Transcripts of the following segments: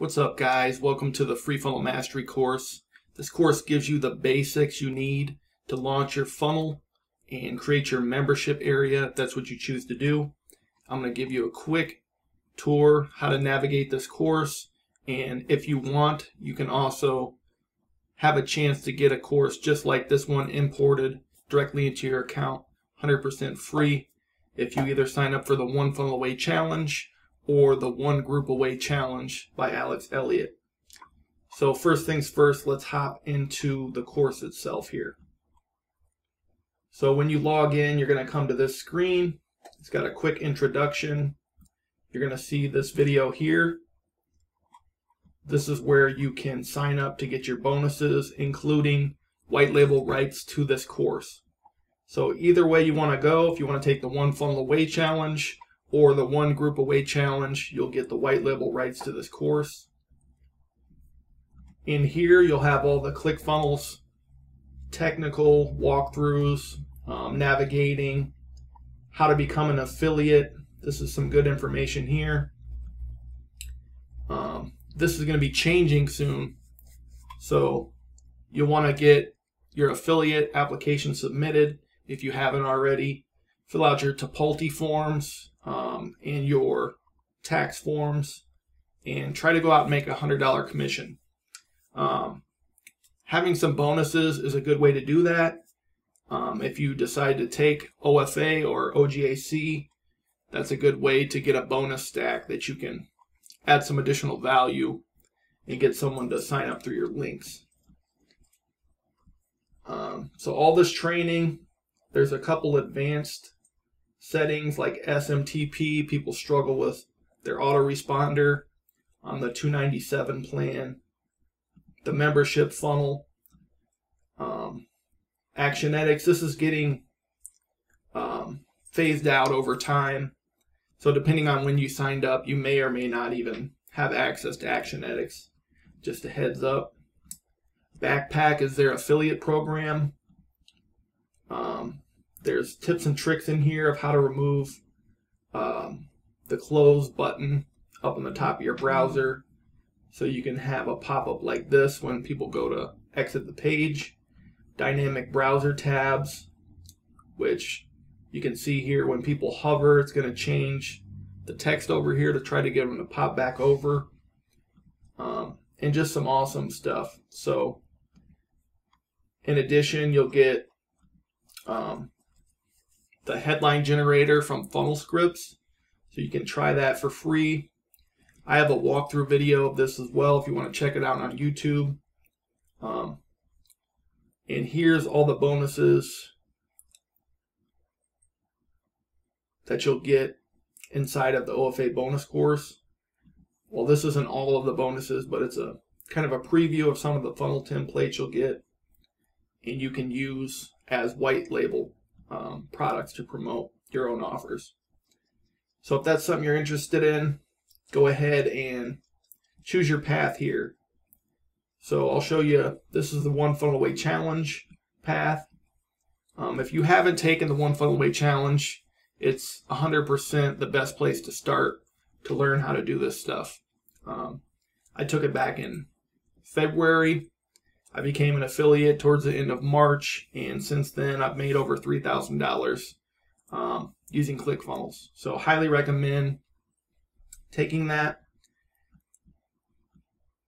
What's up, guys? Welcome to the Free Funnel Mastery course. This course gives you the basics you need to launch your funnel and create your membership area if that's what you choose to do. I'm going to give you a quick tour how to navigate this course, and if you want, you can also have a chance to get a course just like this one imported directly into your account, 100% free, if you either sign up for the One Funnel Away Challenge or the One Group Away Challenge by Elliot. So first things first, let's hop into the course itself here. So when you log in, you're going to come to this screen. It's got a quick introduction. You're going to see this video here. This is where you can sign up to get your bonuses, including white label rights to this course. So either way you want to go, if you want to take the One Funnel Away Challenge or the One Group Away Challenge, you'll get the white label rights to this course. In here, you'll have all the ClickFunnels technical walkthroughs, navigating, how to become an affiliate. This is some good information here. This is going to be changing soon, so you'll want to get your affiliate application submitted if you haven't already. Fill out your Tipalti forms and your tax forms, and try to go out and make a $100 commission. Having some bonuses is a good way to do that. If you decide to take OFA or OGAC, that's a good way to get a bonus stack that you can add some additional value and get someone to sign up through your links. So all this training, there's a couple advanced settings like SMTP. People struggle with their autoresponder on the $297 plan. The membership funnel, Actionetics. This is getting phased out over time. So depending on when you signed up, you may or may not even have access to Actionetics. Just a heads up. Backpack is their affiliate program. There's tips and tricks in here of how to remove the close button up on the top of your browser, so you can have a pop-up like this when people go to exit the page. Dynamic browser tabs, which you can see here when people hover, it's going to change the text over here to try to get them to pop back over. And just some awesome stuff. So in addition, you'll get the headline generator from Funnel Scripts, so you can try that for free. I have a walkthrough video of this as well if you want to check it out on YouTube. And here's all the bonuses that you'll get inside of the OFA bonus course. Well, this isn't all of the bonuses, but it's a kind of a preview of some of the funnel templates you'll get, and you can use as white label products to promote your own offers. So if that's something you're interested in, go ahead and choose your path here. So I'll show you, this is the One Funnel Away Challenge path. If you haven't taken the One Funnel Away Challenge, it's 100% the best place to start to learn how to do this stuff. I took it back in February. I became an affiliate towards the end of March, and since then I've made over $3,000 using ClickFunnels. So highly recommend taking that.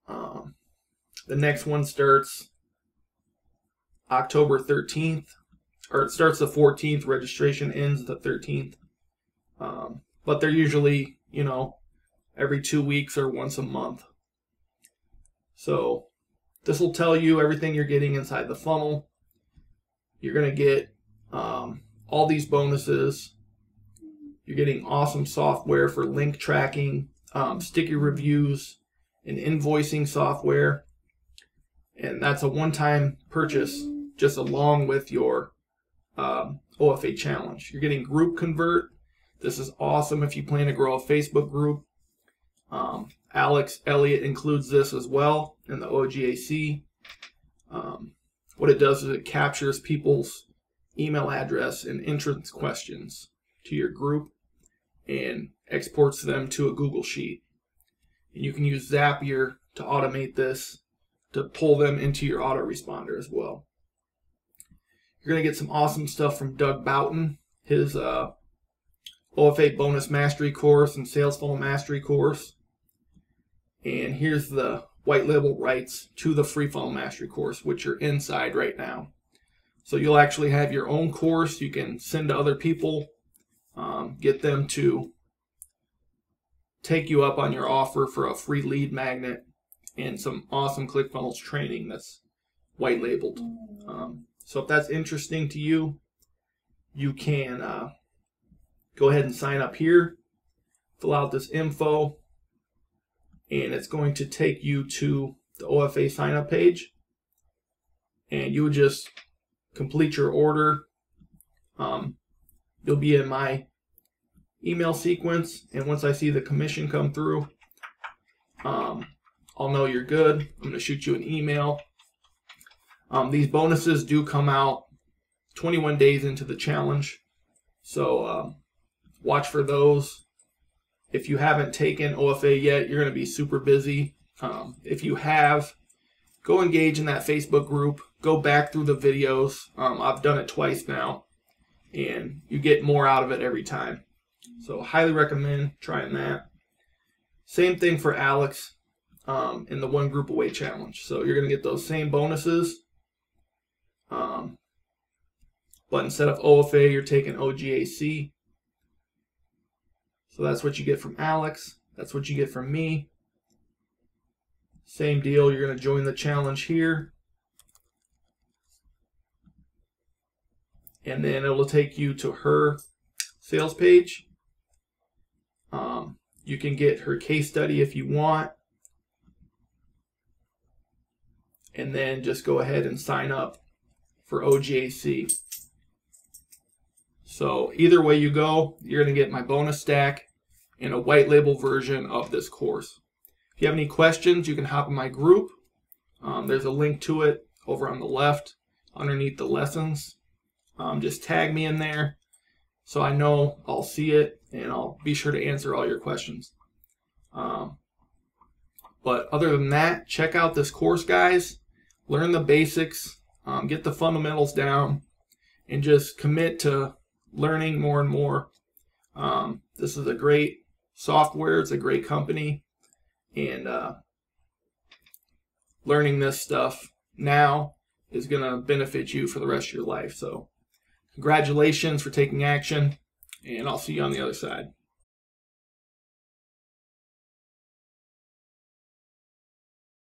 The next one starts October 13th, or it starts the 14th. Registration ends the 13th. But they're usually, every 2 weeks or once a month. So this will tell you everything you're getting inside the funnel. You're going to get all these bonuses. You're getting awesome software for link tracking, sticky reviews, and invoicing software. And that's a one-time purchase just along with your OFA challenge. You're getting group convert. This is awesome if you plan to grow a Facebook group. Elliot includes this as well in the OGAC. What it does is it captures people's email address and entrance questions to your group and exports them to a Google Sheet. And you can use Zapier to automate this, to pull them into your autoresponder as well. You're going to get some awesome stuff from Doug Boughton, his OFA bonus mastery course and sales funnel mastery course. And here's the white label rights to the free funnel mastery course, which you're inside right now. So you'll actually have your own course you can send to other people, get them to take you up on your offer for a free lead magnet and some awesome ClickFunnels training that's white labeled. So if that's interesting to you, you can go ahead and sign up here, fill out this info, and it's going to take you to the OFA sign up page, and you would just complete your order. You'll be in my email sequence, and once I see the commission come through, I'll know you're good. I'm going to shoot you an email. These bonuses do come out 21 days into the challenge, so watch for those. If you haven't taken OFA yet, you're going to be super busy. If you have, go engage in that Facebook group. Go back through the videos. I've done it twice now, and you get more out of it every time. So highly recommend trying that. Same thing for Alex in the One Group Away challenge. So you're going to get those same bonuses, but instead of OFA, you're taking OGAC. So that's what you get from Alex. That's what you get from me. Same deal. You're going to join the challenge here, and then it will take you to her sales page. You can get her case study if you want, and then just go ahead and sign up for OGAC. So either way you go, you're going to get my bonus stack and a white label version of this course. If you have any questions, you can hop in my group. There's a link to it over on the left underneath the lessons. Just tag me in there so I know I'll see it, and I'll be sure to answer all your questions. But other than that, check out this course, guys. Learn the basics, get the fundamentals down, and just commit to learning more and more. This is a great software. It's a great company, and learning this stuff now is going to benefit you for the rest of your life. So congratulations for taking action, and I'll see you on the other side.